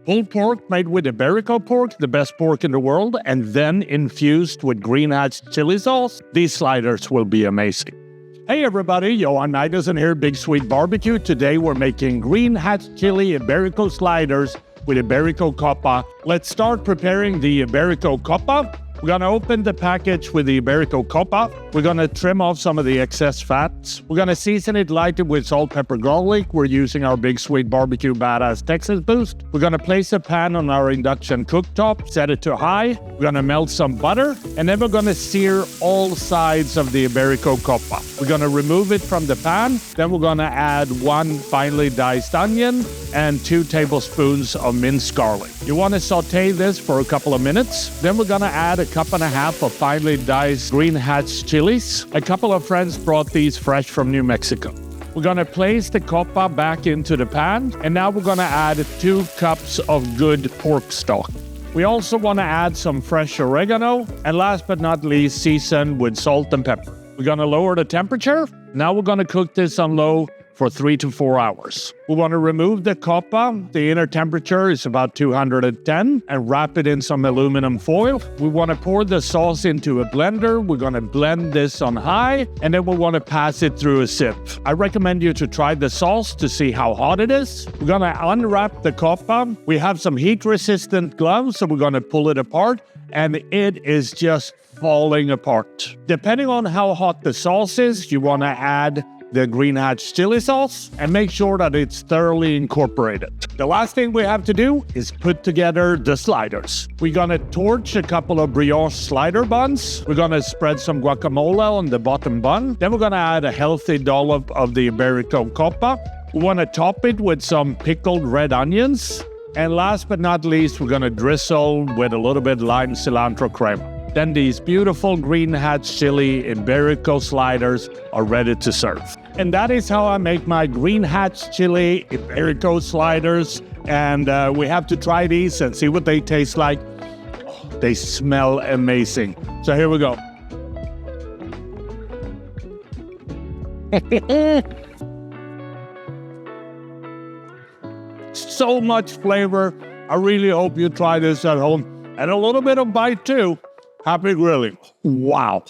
pulled pork made with Iberico pork, the best pork in the world, and then infused with Green Hatch chili sauce, these sliders will be amazing. Hey everybody, Johan Magnusson here, Big Sweet Barbecue. Today we're making Green Hatch Chile Iberico Sliders with Iberico Coppa. Let's start preparing the Iberico Coppa. We're gonna open the package with the Iberico Coppa. We're gonna trim off some of the excess fats. We're gonna season it lightly with salt, pepper, garlic. We're using our Big Sweet Barbecue Badass Texas Boost. We're gonna place a pan on our induction cooktop, set it to high. We're gonna melt some butter, and then we're gonna sear all sides of the Iberico Coppa. We're gonna remove it from the pan. Then we're gonna add 1 finely diced onion and 2 tablespoons of minced garlic. You wanna saute this for a couple of minutes. Then we're gonna add 1.5 cups of finely diced Green Hatch Chiles. A couple of friends brought these fresh from New Mexico. We're gonna place the coppa back into the pan, and now we're gonna add 2 cups of good pork stock. We also wanna add some fresh oregano, and last but not least, season with salt and pepper. We're gonna lower the temperature. Now we're gonna cook this on low for 3 to 4 hours. We want to remove the coppa. The inner temperature is about 210, and wrap it in some aluminum foil. We want to pour the sauce into a blender. We're going to blend this on high, and then we want to pass it through a sieve. I recommend you to try the sauce to see how hot it is. We're going to unwrap the coppa. We have some heat-resistant gloves, so we're going to pull it apart, and it is just falling apart. Depending on how hot the sauce is, you want to add the Green Hatch chili sauce and make sure that it's thoroughly incorporated. The last thing we have to do is put together the sliders. We're gonna torch a couple of brioche slider buns. We're gonna spread some guacamole on the bottom bun. Then we're gonna add a healthy dollop of the Iberico Coppa. We wanna top it with some pickled red onions. And last but not least, we're gonna drizzle with a little bit lime cilantro crema. Then these beautiful Green Hatch Chile Iberico sliders are ready to serve. And that is how I make my Green Hatch Chile Iberico sliders. And we have to try these and see what they taste like. Oh, they smell amazing. So here we go. So much flavor. I really hope you try this at home. And a little bit of bite too. Happy grilling. Wow.